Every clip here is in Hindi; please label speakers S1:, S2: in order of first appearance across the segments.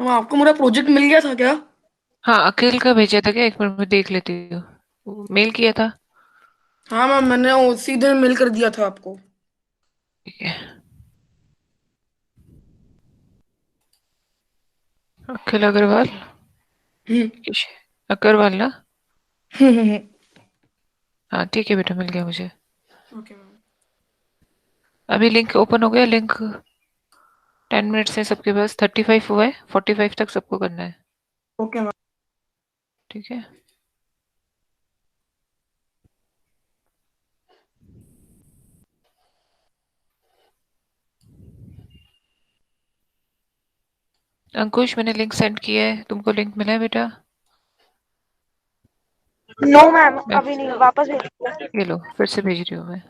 S1: तो आपको मेरा प्रोजेक्ट मिल गया था क्या?
S2: हाँ, अखिल का भेजा था क्या? एक मिनट में देख लेती हूँ। मेल किया था।
S1: हाँ मैम, मैंने उसी दिन मेल कर दिया था आपको।
S2: ठीक है। अखिल अग्रवाल।
S1: हम्म।
S2: किश अग्रवाल ना?
S1: हम्म। हम्म।
S2: हाँ ठीक है बेटा, मिल गया मुझे।
S1: Okay ma'am.
S2: अभी लिंक ओपन हो गया। लिंक 10 मिनट्स है सबके पास। 35 हुआ है, 45 तक सबको करना है।
S1: Okay ma'am.
S2: ठीक है। अंकुश, मैंने लिंक सेंड किया है, तुमको लिंक मिला है बेटा?
S3: नो मैम,
S2: मैं
S3: अभी नहीं, वापस भेज दो।
S2: ये लो, फिर से भेज रही हूँ मैं।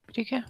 S2: ठीक है।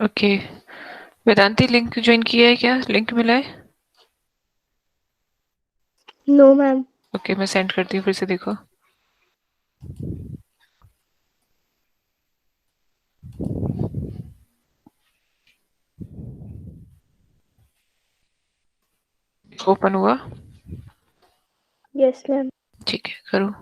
S2: ओके। वेदांती, लिंक ज्वाइन किया है क्या? लिंक मिला है?
S3: No ma'am.
S2: ओके, मैं सेंड करती हूँ, फिर से देखो। ओपन हुआ?
S3: Yes ma'am.
S2: ठीक है, करो।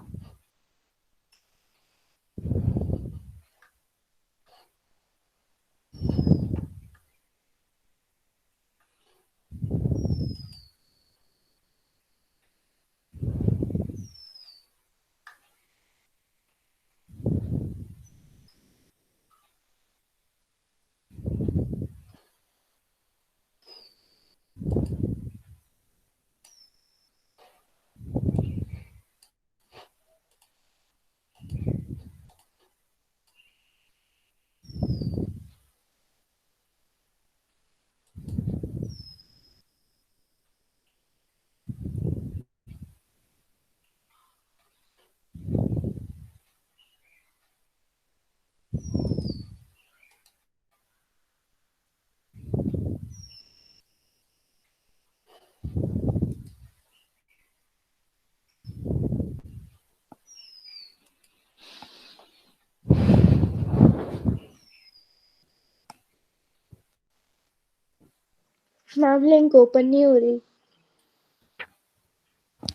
S3: मैम लिंक ओपन नहीं हो रही।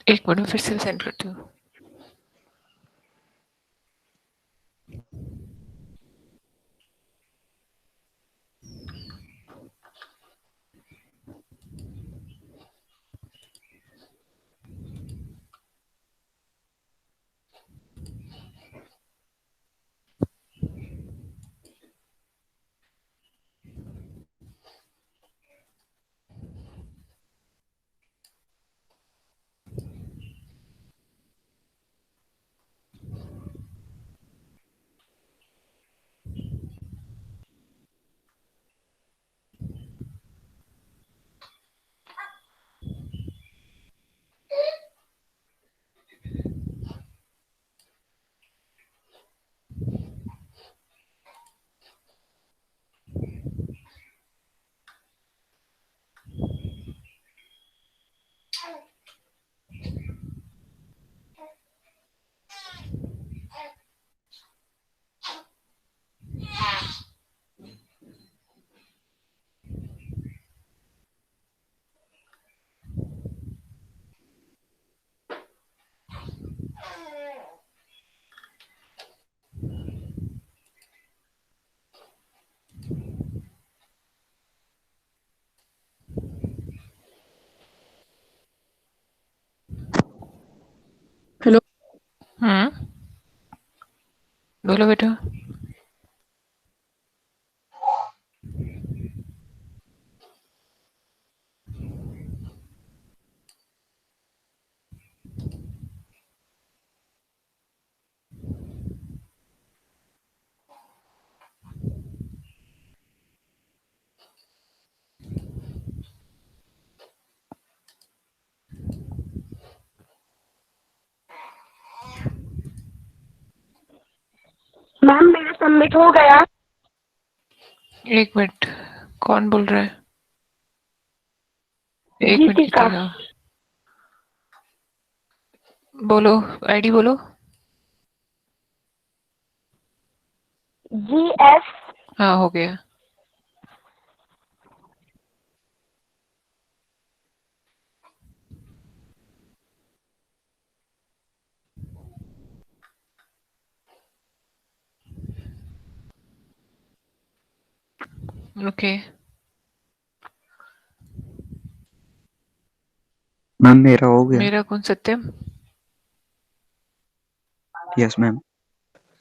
S2: एक मिनट, फिर से सेंड करती हूँ। बोलो बेटा।
S3: मैम मेरा सबमिट हो गया।
S2: एक मिनट, कौन बोल रहा है? एक मिनट
S3: गीतिका।
S2: गीतिका, बोलो आईडी बोलो।
S3: GS
S2: हाँ हो गया। ओके
S4: मैम मेरा हो गया।
S2: मेरा कौन? सत्यम।
S4: Yes ma'am.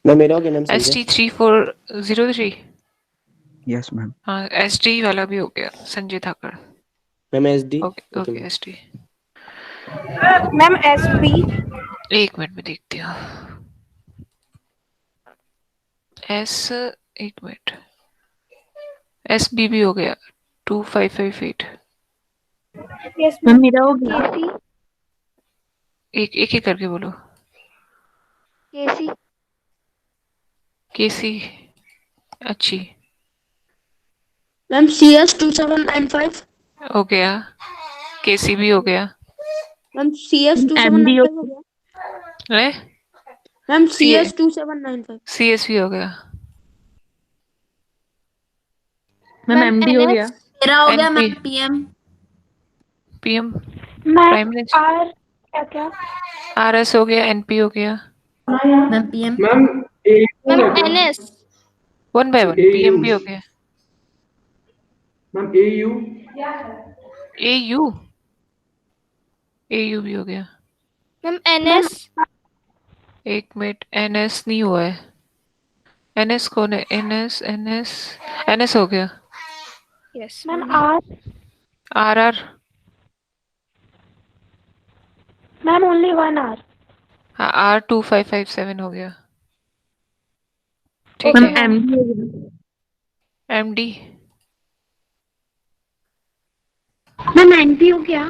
S5: मैम मेरा हो गया ma'am Sanjay.
S2: ST3403।
S4: Yes ma'am.
S2: हाँ SD वाला भी हो गया, Sanjay Thakar.
S5: Ma'am SD।
S2: Okay okay SD।
S3: Ma'am SB।
S2: एक मिनट में देखती हूँ। एस, एक मिनट, SB भी हो गया 2558।
S3: यस मैम मेरा हो गया। केसी।
S2: एक एक एक करके बोलो।
S3: केसी।
S2: केसी, अच्छी,
S1: मैम CS 2795।
S2: हो गया। केसी भी हो गया।
S1: मैम CS 2795 हो गया।
S2: है
S1: मैम CS 2795।
S2: CS भी हो गया।
S3: मैम MD हो गया।
S1: मेरा हो गया
S2: NP,
S1: ma'am PM।
S2: PM,
S3: ma'am
S2: prime minister,
S3: R क्या
S2: RS हो गया, NP हो गया।
S1: Ma'am PM।
S6: Ma'am
S3: ma'am NS।
S2: One by one. PM भी हो गया।
S6: Ma'am AU।
S2: AU, AU भी हो गया।
S3: Ma'am NS।
S2: एक मिनट, NS नहीं हुआ है। NS कौन है? NS हो गया।
S3: Yes ma'am R.
S2: RR,
S3: ma'am only 1 R.
S2: हाँ R2557 हो गया। ठीक
S3: मैम
S2: है।
S3: MD हो गया।
S2: MD,
S3: मैम NP हो गया।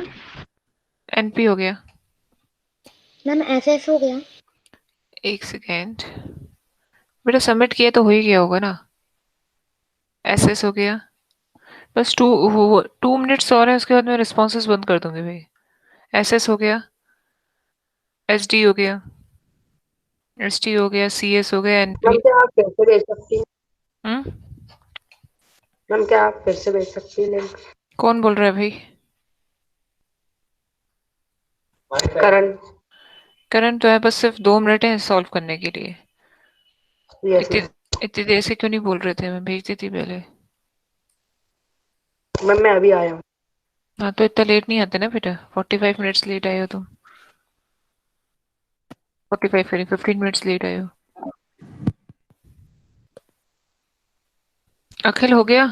S2: NP हो गया।
S3: मैम SS हो गया।
S2: एक सेकेंड बेटा, सबमिट किया तो हो ही गया होगा ना। SS हो गया। बस 2 मिनट्स और है, उसके बाद मैं रिस्पॉन्सेस बंद कर दूंगी भाई। SS हो गया, SD हो गया, ST हो गया, CS हो गया,
S5: मैम
S2: NP।
S5: क्या आप फिर से भेज सकती हैं?
S2: हम्म,
S5: मैम क्या आप फिर से भेज सकती हैं लिंक?
S2: कौन बोल रहा है भाई?
S5: करण।
S2: करण तो है, बस सिर्फ 2 मिनट है सॉल्व करने के लिए।
S5: यस
S2: इतनी
S5: मैम।
S2: इतनी देर से क्यों नहीं बोल रहे थे? मैं भेज दी थी पहले।
S5: मैम मैं अभी आया हूँ।
S2: हाँ तो इतना लेट नहीं आते ना बेटा, 45 मिनट्स लेट आए हो तुम। 45 करी, 15 मिनट्स लेट आए हो। अखिल हो गया?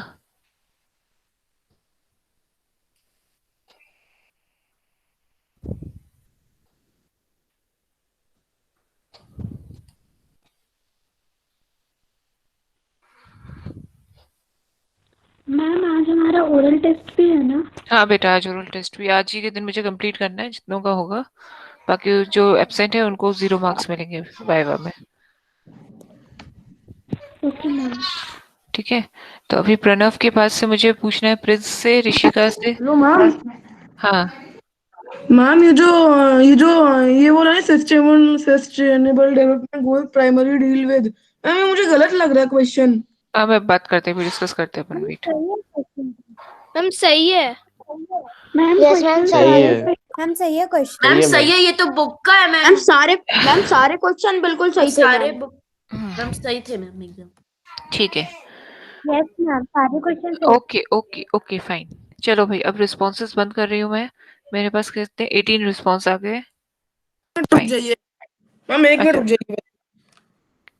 S3: मैम आज हमारा ओरल टेस्ट भी है ना?
S2: हाँ बेटा, आज ओरल टेस्ट भी आज ही के दिन मुझे कंप्लीट करना है, जितनों का होगा। बाकी जो एब्सेंट है उनको 0 मार्क्स मिलेंगे वाइवा में।
S3: Okay ma'am.
S2: ठीक है, तो अभी प्रणव के पास से मुझे पूछना है, प्रिंस से, ऋषिका से।
S1: Hello ma'am.
S2: हाँ
S1: मैम ये बोला है sustainable development goal primary deal with. Ma'am ये मुझे गलत लग रहा है क्वेश्चन।
S2: हाँ, मैं बात करते हैं, डिस्कस करते हैं अपन, वेट।
S3: मैम सही है। मैम
S7: यस मैम
S5: सही है।
S7: मैम सही है क्वेश्चन।
S5: सही है मैम।
S1: ये तो बुक का है
S7: मैम सारे क्वेश्चन बिल्कुल सही थे
S1: सारे
S7: मैम।
S1: बुक मैम सही थे मैम एकदम।
S2: ठीक है,
S3: यस मैम सारे क्वेश्चन सही।
S2: Okay okay okay fine. चलो भाई, अब रिस्पॉन्सेस बंद कर रही हूँ मैं। मेरे पास कितने 18 रिस्पॉन्स आ गए।
S1: रुक
S2: फाइन।
S1: जाइए। मैम 1 मिनट
S2: अच्छा
S1: रुक जाइए,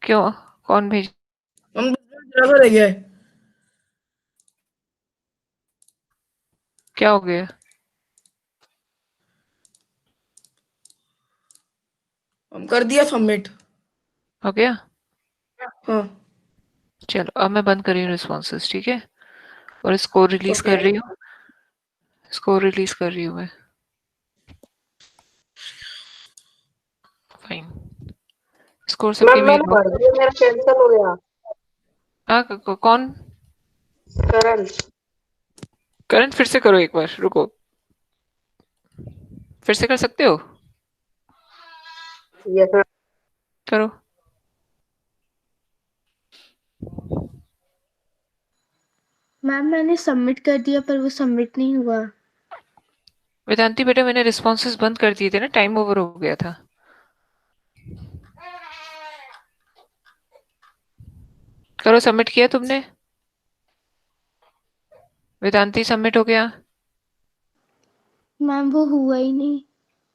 S2: क्यों, कौन भेज,
S1: हम ड्राइवर रह गया है।
S2: क्या हो गया?
S1: हम कर दिया सबमिट।
S2: हो गया?
S1: हाँ
S2: चलो अब मैं बंद कर रही हूँ रिस्पॉन्सेस, ठीक है, और इसको रिलीज
S1: ओके।
S2: कर रही हूँ, इसको रिलीज कर रही हूँ मैं। फाइन, स्कोर सबके
S5: मैम
S2: मेल
S5: मैंने
S2: हो।
S5: भर दिया, मेरा कैंसिल हो गया।
S2: हाँ कौन?
S5: करण।
S2: करण फिर से करो एक बार, रुको, फिर से कर सकते हो?
S5: Yes ma'am.
S2: करो।
S7: मैम मैंने सबमिट कर दिया पर वो सबमिट नहीं हुआ।
S2: वेदांती बेटा मैंने रिस्पॉन्सेस बंद कर दिए थे ना, टाइम ओवर हो गया था। करो, सबमिट किया तुमने? वेदांती सबमिट हो गया?
S7: मैम वो हुआ ही नहीं।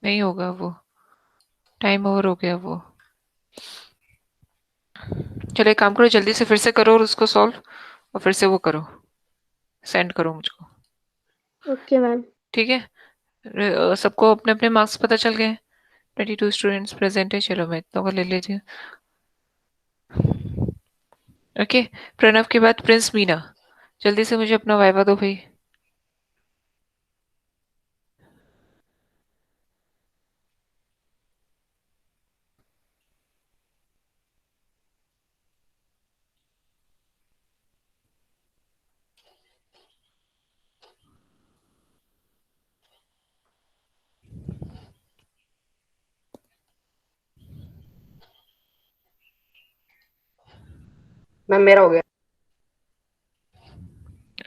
S2: नहीं होगा, वो टाइम ओवर हो गया वो। चलो एक काम करो, जल्दी से फिर से करो और उसको सॉल्व, और फिर से वो करो, सेंड करो मुझको,
S7: ओके मैम।
S2: ठीक है? सबको अपने अपने मार्क्स पता चल गए? 22 स्टूडेंट्स प्रेजेंट है, चलो मैं इतनों का ले लेती हूँ। ओके, प्रणव के बाद प्रिंस मीना, जल्दी से मुझे अपना वाइवा दो भाई।
S5: मैम मेरा हो गया।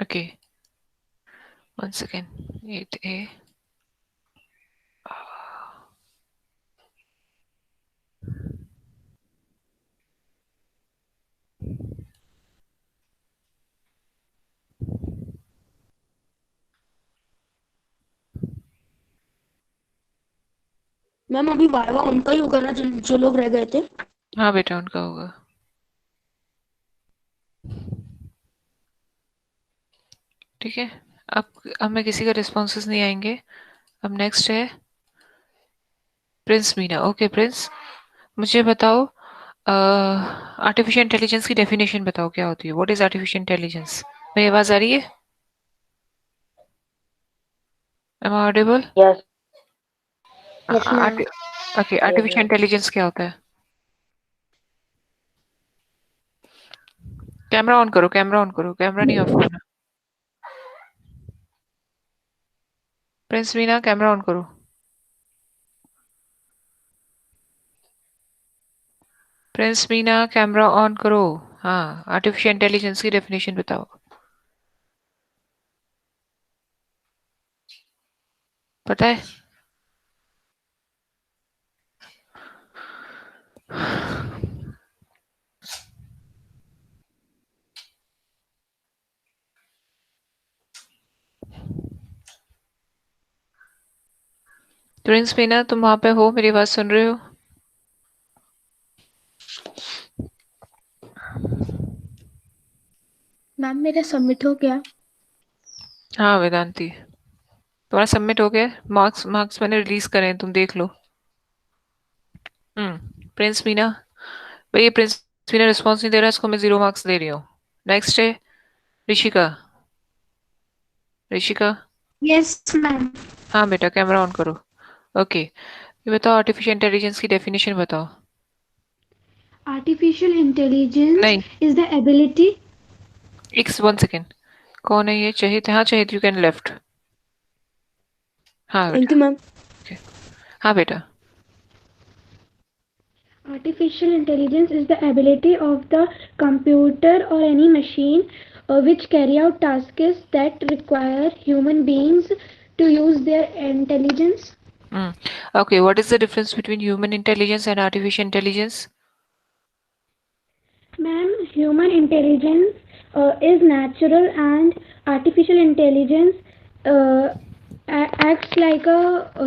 S2: Okay, one second, 8A।
S7: Ma'am अभी वाइवा उनका ही होगा ना जो लोग रह गए थे।
S2: हाँ बेटा उनका होगा। ठीक है, अब मैं किसी का रिस्पॉन्सेस नहीं आएंगे। अब नेक्स्ट है प्रिंस मीना। ओके प्रिंस, मुझे बताओ आर्टिफिशियल इंटेलिजेंस की डेफिनेशन बताओ, क्या होती है? What is artificial intelligence? मेरी आवाज आ रही है? Am I audible?
S5: Yes.
S7: Yes ma'am.
S2: Okay, artificial intelligence क्या होता है? कैमरा ऑन करो, कैमरा ऑन करो, कैमरा नहीं ऑफ करना। प्रिंस मीना कैमरा ऑन करो। प्रिंस मीना कैमरा ऑन करो। हाँ, आर्टिफिशियल इंटेलिजेंस की डेफिनेशन बताओ। पता है? प्रिंस मीना तुम वहां पे हो, मेरी बात सुन रहे हो?
S7: मैम मेरा सबमिट हो गया।
S2: हाँ वेदांती, तुम्हारा सबमिट हो गया, मार्क्स मार्क्स मैंने रिलीज करे हैं, तुम देख लो। प्रिंस मीना, भाई ये प्रिंस मीना रिस्पॉन्स नहीं दे रहा, इसको मैं 0 मार्क्स दे रही हूँ। नेक्स्ट है ऋषिका। Rishika,
S3: yes ma'am.
S2: हाँ बेटा कैमरा ऑन करो। ओके, ये बताओ आर्टिफिशियल इंटेलिजेंस की डेफिनेशन बताओ।
S3: आर्टिफिशियल इंटेलिजेंस
S2: नहीं,
S3: इज द एबिलिटी।
S2: एक 1 सेकेंड, कौन है ये? चाहिए, हाँ चाहिए, यू कैन लेफ्ट। हाँ
S7: थैंक
S2: बेटा,
S7: यू मैम।
S2: okay. हाँ बेटा।
S3: Artificial intelligence is the ability of the computer or any machine which carry out tasks that require human beings to use their intelligence.
S2: Okay, what is the difference between human intelligence and artificial intelligence?
S3: Ma'am, human intelligence is natural and artificial intelligence uh, acts like a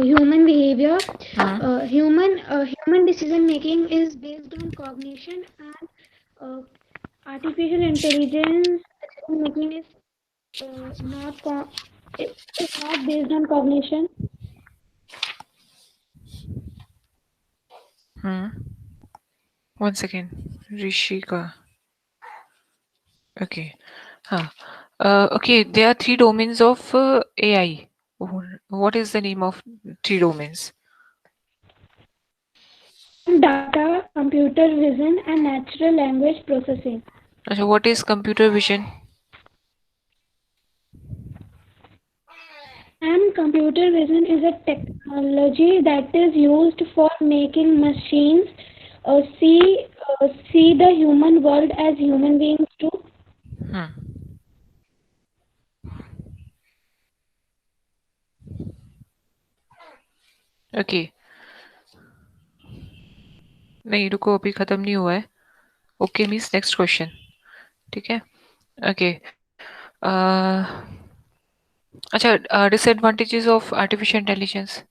S3: human behavior.
S2: Hmm.
S3: Human decision making is based on cognition, and artificial intelligence decision making is not it is not based on cognition.
S2: Hmm. One second. Rishika. Okay. Huh. Okay, there are three domains of AI. What is the name of three domains?
S3: Data, computer vision, and natural language processing.
S2: So what is computer vision?
S3: And computer vision is a technology that is used for making machines see the human world as human beings do.
S2: Hmm. Okay. नहीं रुको अभी खत्म नहीं हुआ है. Okay means next question. ठीक है. Okay. अच्छा disadvantages of artificial intelligence.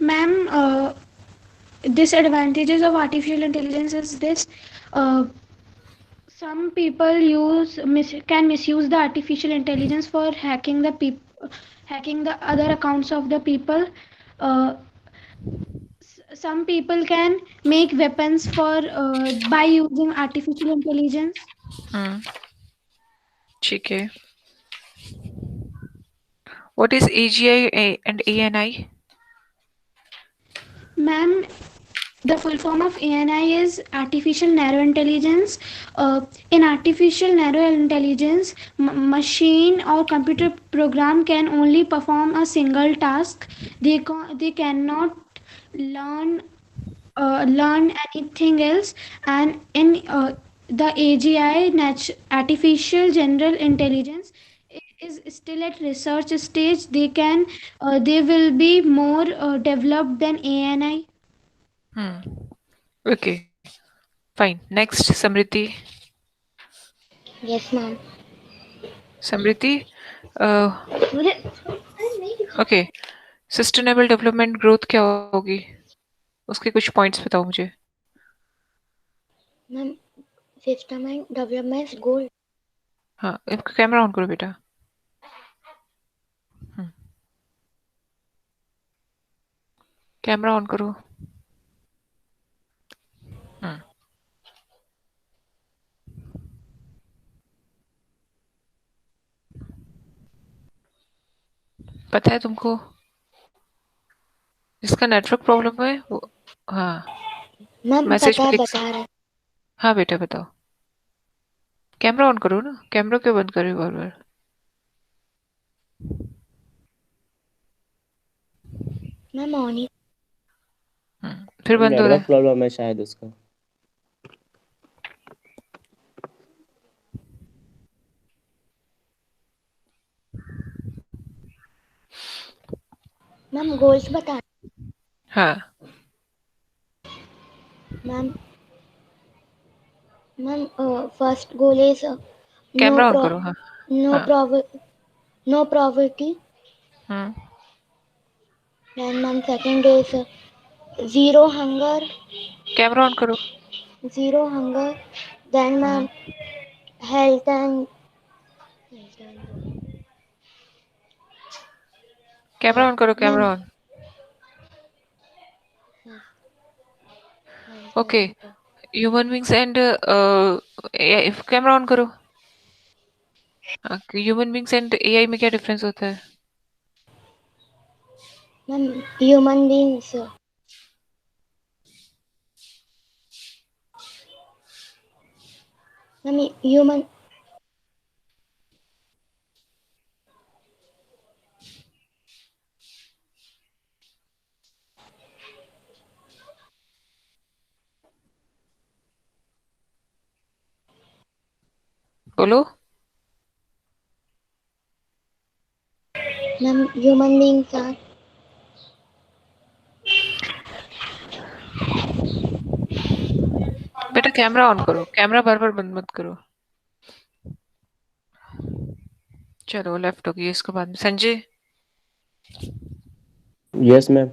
S3: Ma'am, disadvantages of artificial intelligence is this. Uh, some people can misuse the artificial intelligence for hacking the other accounts of the people. Uh, some people can make weapons for by using artificial intelligence.
S2: Hmm. ठीक है. What is AGI and ANI?
S3: Ma'am, the full form of ANI is artificial narrow intelligence. In artificial narrow intelligence, machine or computer program can only perform a single task. They cannot learn learn anything else. And in the AGI, artificial general intelligence is still at research stage. They will be more developed than ANI.
S2: Hmm. Okay. Fine. Next, Samriti.
S7: Yes, ma'am.
S2: Samriti.
S7: मुझे
S2: Okay. सस्टेनेबल डेवलपमेंट ग्रोथ क्या होगी? उसके कुछ पॉइंट्स बताओ मुझे.
S7: Ma'am system and development goal.
S2: हाँ, कैमरा ऑन करो बेटा. कैमरा ऑन करो. पता है तुमको जिसका नेटवर्क प्रॉब्लम है वो. हाँ,
S7: मैम
S2: मैसेज
S7: पता
S2: में
S7: है
S2: लिख.
S7: बता रहे.
S2: हाँ बेटा बताओ. कैमरा ऑन करो ना. कैमरा क्यों बंद कर रहे हो बार बार?
S7: मैम ऑन ही.
S2: फिर बंद हो रहा
S6: नेटवर्क
S2: है.
S6: प्रॉब्लम है शायद उसका.
S7: मैम गोल्स बता.
S2: हाँ.
S7: Ma'am ma'am first goal is
S2: camera on करो. हाँ.
S7: नो
S2: हाँ.
S7: No poverty.
S2: Hmm.
S7: And ma'am second is zero hunger.
S2: Camera on करो.
S7: Zero hunger. Then ma'am health and
S2: camera on करो.
S7: Ma'am
S2: camera on. Okay. Human beings and camera on करो. ह्यूमन बींग्स एंड एआई में क्या डिफरेंस होता है?
S7: Ma'am human beings. Ma'am human
S2: बोलो.
S7: मैम ह्यूमन बींग्स आर
S2: बेटा कैमरा ऑन करो. कैमरा बार बार बंद मत करो. चलो लेफ्ट होगी इसके बाद में Sanjay.
S6: Yes ma'am.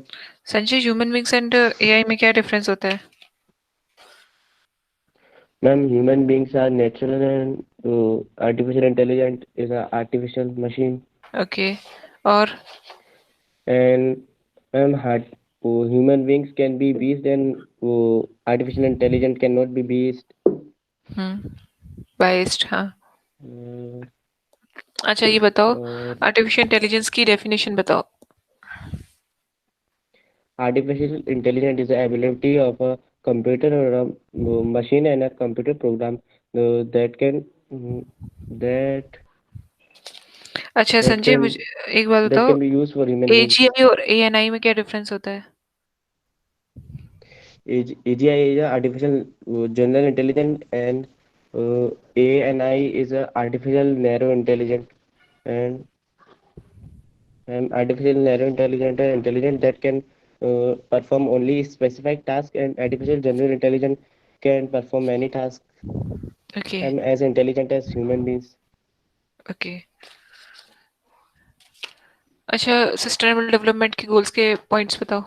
S2: Sanjay, human beings and AI में क्या डिफरेंस होता है?
S6: Ma'am human beings are natural and artificial intelligent is a artificial machine
S2: okay, और
S6: and ma'am human beings can be beast and artificial intelligence cannot be beast.
S2: Biased, हाँ। अच्छा ये बताओ,
S6: और
S2: आर्टिफिशियल इंटेलिजेंस की डेफिनेशन बताओ।
S6: artificial intelligence is the ability of a computer or a machine and a computer program that can that
S2: अच्छा
S6: that
S2: संजय,
S6: can
S2: मुझे एक बात
S6: that
S2: बताओ,
S6: can be used for human beings.
S2: AGI और एएनआई में क्या डिफरेंस होता है?
S6: AGI is a artificial general intelligence and ANI is a artificial narrow intelligence and artificial narrow intelligence and intelligence that can perform only specific tasks and artificial general intelligence can perform many tasks
S2: okay
S6: and as intelligent as human beings.
S2: Okay. अच्छा, सस्टेनेबल डेवलपमेंट के गोल्स के पॉइंट्स बताओ।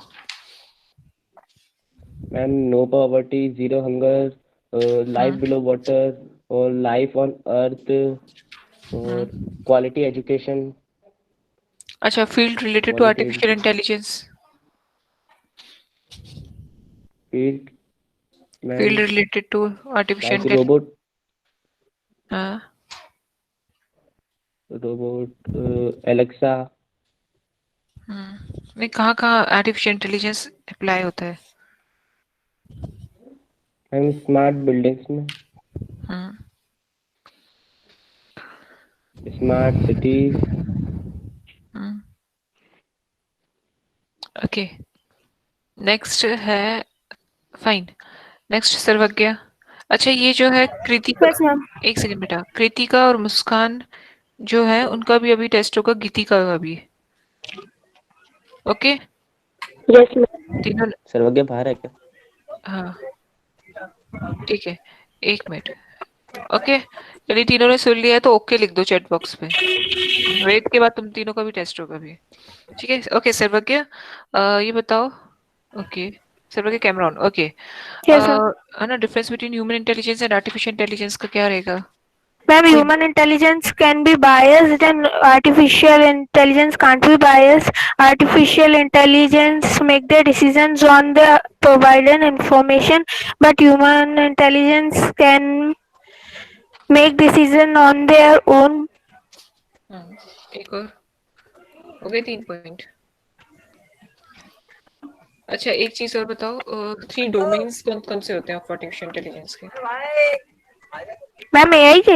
S6: Ma'am, no poverty, zero hunger, life below water or life on earth or quality education.
S2: अच्छा, field related to
S6: Quality
S2: artificial
S6: education.
S2: Intelligence.
S6: Field,
S2: field
S6: ma'am,
S2: related to artificial
S6: like
S2: intelligence.
S6: robot,
S2: हाँ,
S6: Alexa,
S2: नहीं, कहाँ कहाँ आर्टिफिशियल इंटेलिजेंस अप्लाई होता है?
S6: and smart buildings में,
S2: हम्म,
S6: smart cities.
S2: ओके। नेक्स्ट है, फाइन। नेक्स्ट सर्वज्ञ। अच्छा ये जो है कृतिका,
S7: यस मैम।
S2: एक सेकंड बेटा, कृतिका और मुस्कान जो है उनका भी अभी टेस्ट होगा, गीतिका का भी। Okay,
S3: yes ma'am.
S2: तीनों।
S6: सर्वज्ञ बाहर है क्या?
S2: हाँ ठीक है, एक मिनट। ओके, चलिए तीनों ने सुन लिया है तो ओके लिख दो चैट बॉक्स पे। वेद के बाद तुम तीनों का भी टेस्ट होगा भी। ठीक है, ओके सर्वज्ञ, ये बताओ। ओके सर्वज्ञ, camera on. Okay,
S3: yes ma'am.
S2: है ना, difference between human intelligence and artificial intelligence का क्या रहेगा?
S3: Ma'am,
S2: कोई
S3: human intelligence can be biased and artificial intelligence can't be biased. Artificial intelligence make their decisions on the provided information, but human intelligence can make decision on their own.
S2: एक और हो गए 3 पॉइंट। अच्छा एक चीज और बताओ, 3 डोमेन्स कौन कौन से होते हैं आर्टिफिशियल इंटेलिजेंस के?
S3: मैम AI के?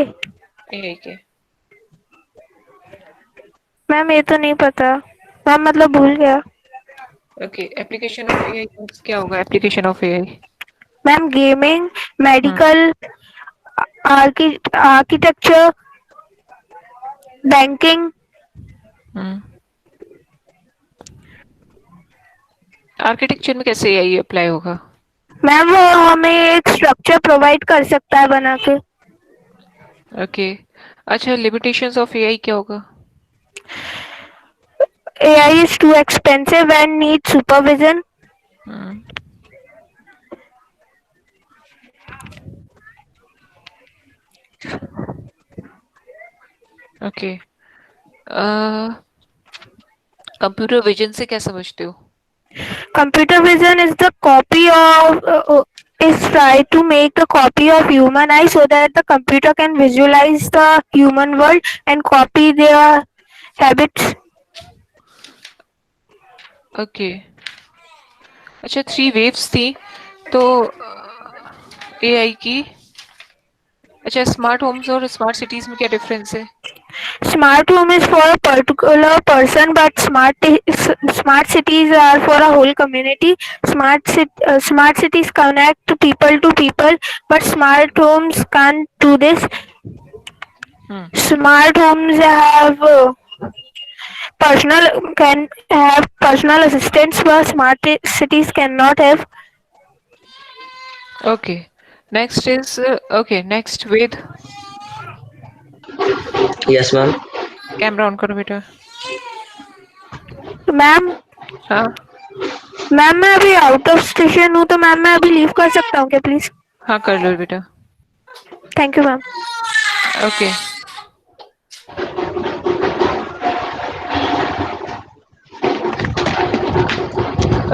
S2: एआई के।
S3: मैम ये तो नहीं पता, मैम मतलब भूल गया।
S2: ओके, एप्लीकेशन ऑफ एआई क्या होगा? Application of AI
S3: ma'am gaming, medical, architecture, banking.
S2: Architecture में कैसे एआई अप्लाई होगा?
S3: मैम वो हमें एक स्ट्रक्चर प्रोवाइड कर सकता है बना के।
S2: ओके, अच्छा लिमिटेशंस ऑफ एआई क्या होगा?
S3: AI is too expensive and needs supervision.
S2: Okay, computer vision से क्या समझते हो?
S3: Computer vision is the copy of is try to make the copy of human eye so that the computer can visualize the human world and copy their habits.
S2: Okay, अच्छा 3 वेव्स थी तो एआई की। अच्छा स्मार्ट होम्स और स्मार्ट सिटीज में क्या डिफरेंस है?
S3: Smart home is for a particular person, but smart cities are for a whole community. Smart cities connect people to people, but smart homes can't do this. Smart homes have can have personal assistants, but smart cities cannot have.
S2: Okay, next is, okay next Ved.
S8: Yes ma'am.
S2: Camera on करो बेटा।
S7: मैम
S2: हाँ
S7: मैम मैं अभी आउट ऑफ स्टेशन हूँ, तो मैम मैं अभी लीव कर सकता हूँ क्या प्लीज?
S2: हाँ कर लो बेटा।
S7: Thank you ma'am.
S2: Okay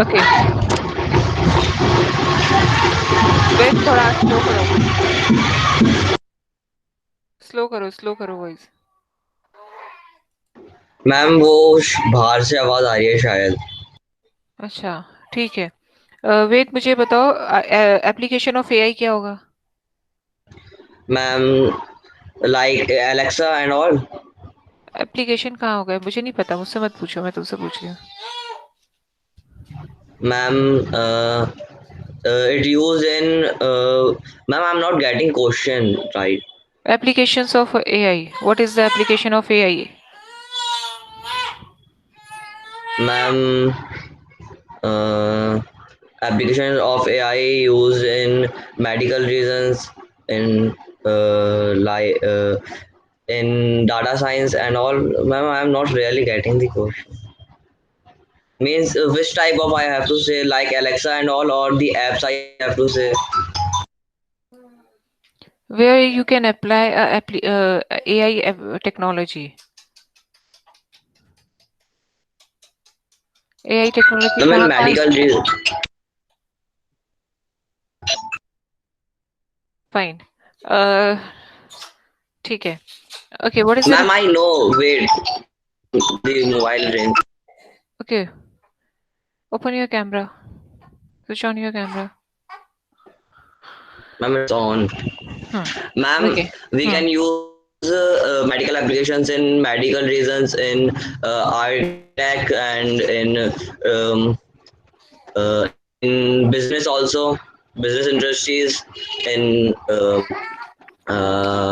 S2: okay wait, थोड़ा स्लो करो वॉइस।
S8: मैम वो बाहर से आवाज आ रही है शायद।
S2: अच्छा ठीक है। वेट मुझे बताओ, एप्लीकेशन ऑफ एआई क्या होगा?
S8: Ma'am like Alexa and all.
S2: Application कहाँ होगा मुझे नहीं पता, मुझसे मत पूछो, मैं तुमसे पूछ रही हूँ।
S8: Ma'am it used in ma'am I'm not getting question right.
S2: Applications of AI. What is the application of AI?
S8: Ma'am applications of AI used in medical reasons in in data science and all. Ma'am I'm not really getting the question. Means which type of I have to say, like Alexa and all, or the apps I have to say.
S2: Where you can apply AI technology. AI technology
S8: I mean
S2: कहाँ कहाँ?
S8: medical
S2: Fine. ठीक है. Okay, what is the
S8: ma'am I know, wait, the mobile range.
S2: okay? Open your camera. Switch on your camera.
S8: Ma'am it's on.
S2: Hmm.
S8: Ma'am,
S2: Okay.
S8: we
S2: Hmm.
S8: can use medical applications in medical reasons, in art tech, and um, in business also, business industries, in uh,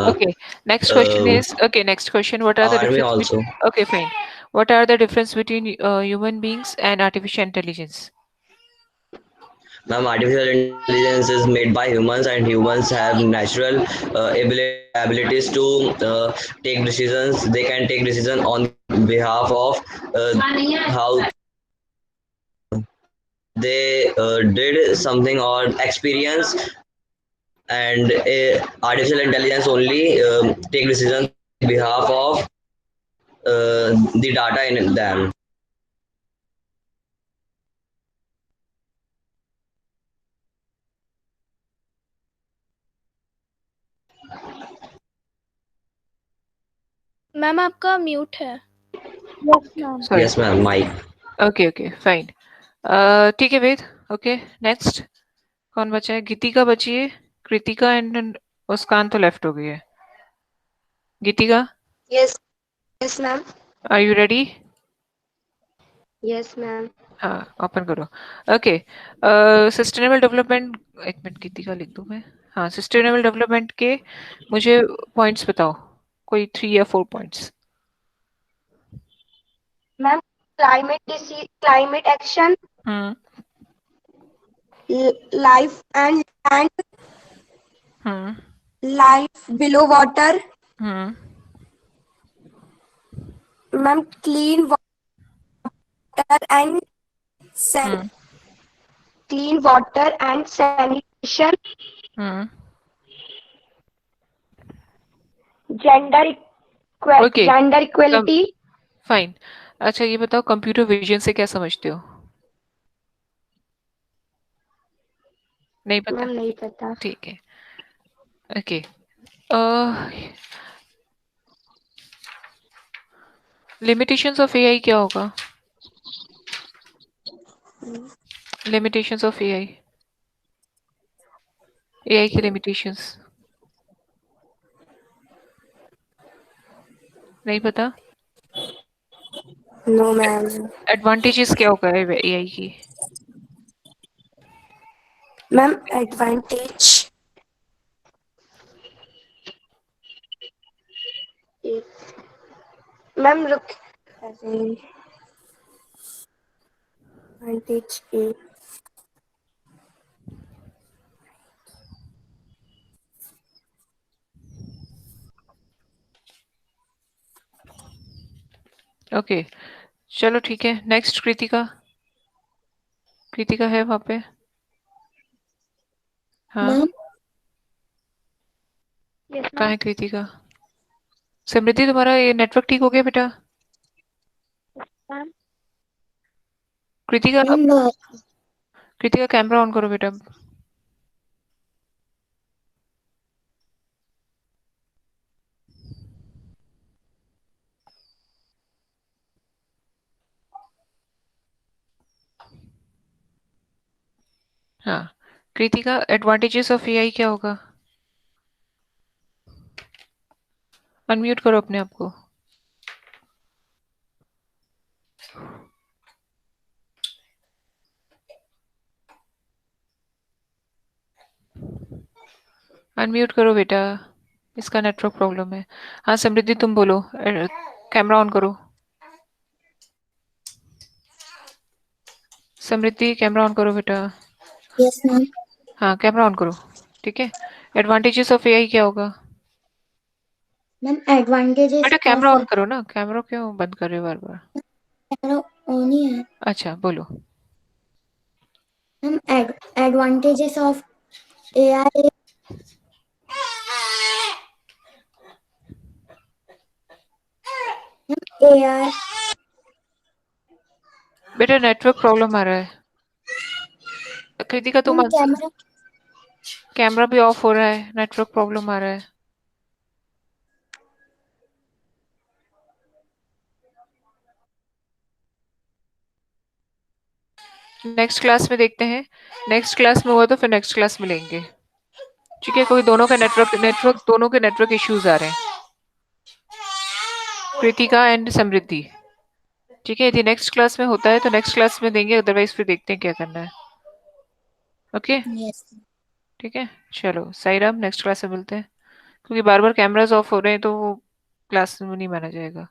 S2: Okay. Next question
S8: uh,
S2: is okay. Next question. What are the
S8: army
S2: difference between?
S8: also.
S2: Okay, fine. What are the difference between human beings and artificial intelligence?
S8: Ma'am, artificial intelligence is made by humans, and humans have natural abilities to take decisions. They can take decisions on behalf of how they did something or experience, and artificial intelligence only take decisions on behalf of the data in them.
S7: Ma'am आपका म्यूट है।
S3: Yes, ma'am.
S2: Sorry.
S8: Yes, ma'am. Mike.
S2: Okay, fine. ठीक है वेद. Okay, next. कौन बचा है? गीतिका बची है. कृतिका एंड मुस्कान तो लेफ्ट हो गई है. Geetika,
S5: Yes, yes, ma'am.
S2: Are you ready?
S5: Yes, ma'am.
S2: हाँ, ओपन करो. ओके. सस्टेनेबल डेवलपमेंट, एक मिनट गीतिका लिख दूं मैं. हाँ, सस्टेनेबल डेवलपमेंट के मुझे पॉइंट्स बताओ, कोई 3 या 4 points.
S3: Ma'am, climate disease, climate action,
S2: hmm.
S3: life and land,
S2: hmm.
S3: life below water.
S2: Hmm.
S3: Ma'am, clean water and san-
S2: hmm.
S3: clean water and sanitation,
S2: hmm.
S3: gender
S2: okay.
S3: gender equality.
S2: Fine. अच्छा ये बताओ, कंप्यूटर विजन से क्या समझते हो? नहीं पता?
S3: Ma'am, नहीं पता.
S2: ठीक है. ओके. लिमिटेशंस ऑफ एआई क्या होगा? लिमिटेशंस ऑफ एआई, एआई की लिमिटेशंस नहीं पता?
S3: No, ma'am.
S2: एडवांटेजेस क्या होगा एआई की?
S3: Ma'am, advantage. Ma'am, look. Advantage A.
S2: Okay, चलो ठीक है। नेक्स्ट कृतिका। कृतिका है वहाँ पे? हाँ,
S7: मैम
S3: Yes,
S2: कहाँ
S3: ma'am.
S2: है कृतिका? समृद्धि, तुम्हारा ये नेटवर्क ठीक हो गया बेटा?
S3: Ma'am.
S2: Kritika,
S7: ma'am
S2: Kritika camera on करो बेटा। हाँ, कृतिका, एडवांटेजेस ऑफ एआई क्या होगा? अनम्यूट करो अपने आप को। अनम्यूट करो बेटा, इसका नेटवर्क प्रॉब्लम है। हाँ समृद्धि, तुम बोलो। कैमरा ऑन करो। समृद्धि, कैमरा ऑन करो बेटा।
S7: Yes ma'am.
S2: हाँ, कैमरा ऑन करो। ठीक है, एडवांटेजेस ऑफ एआई क्या होगा?
S7: मैम एडवांटेजेस
S2: बेटा कैमरा
S7: ऑफ
S2: ऑन करो ना, कैमरा क्यों बंद कर रहे हो बार बार?
S7: कैमरा ऑन ही है।
S2: अच्छा, बोलो।
S7: Ma'am advantages of AI AI
S2: बेटा नेटवर्क प्रॉब्लम आ रहा है। कृतिका तुम
S7: मैम
S2: आंसर।
S7: कैमरा
S2: कैमरा भी ऑफ हो रहा है, नेटवर्क प्रॉब्लम आ रहा है। नेक्स्ट क्लास में देखते हैं। नेक्स्ट क्लास में हुआ तो फिर नेक्स्ट क्लास में लेंगे। ठीक है, कोई दोनों का नेटवर्क दोनों के नेटवर्क इश्यूज आ रहे हैं, कृतिका एंड समृद्धि। ठीक है, यदि नेक्स्ट क्लास में होता है तो नेक्स्ट क्लास में देंगे, अदरवाइज फिर देखते हैं क्या करना है। ओके,
S7: यस
S2: ठीक है। चलो साईराम, नेक्स्ट क्लास में मिलते हैं। क्योंकि बार बार कैमराज ऑफ हो रहे हैं तो वो क्लास में नहीं माना जाएगा।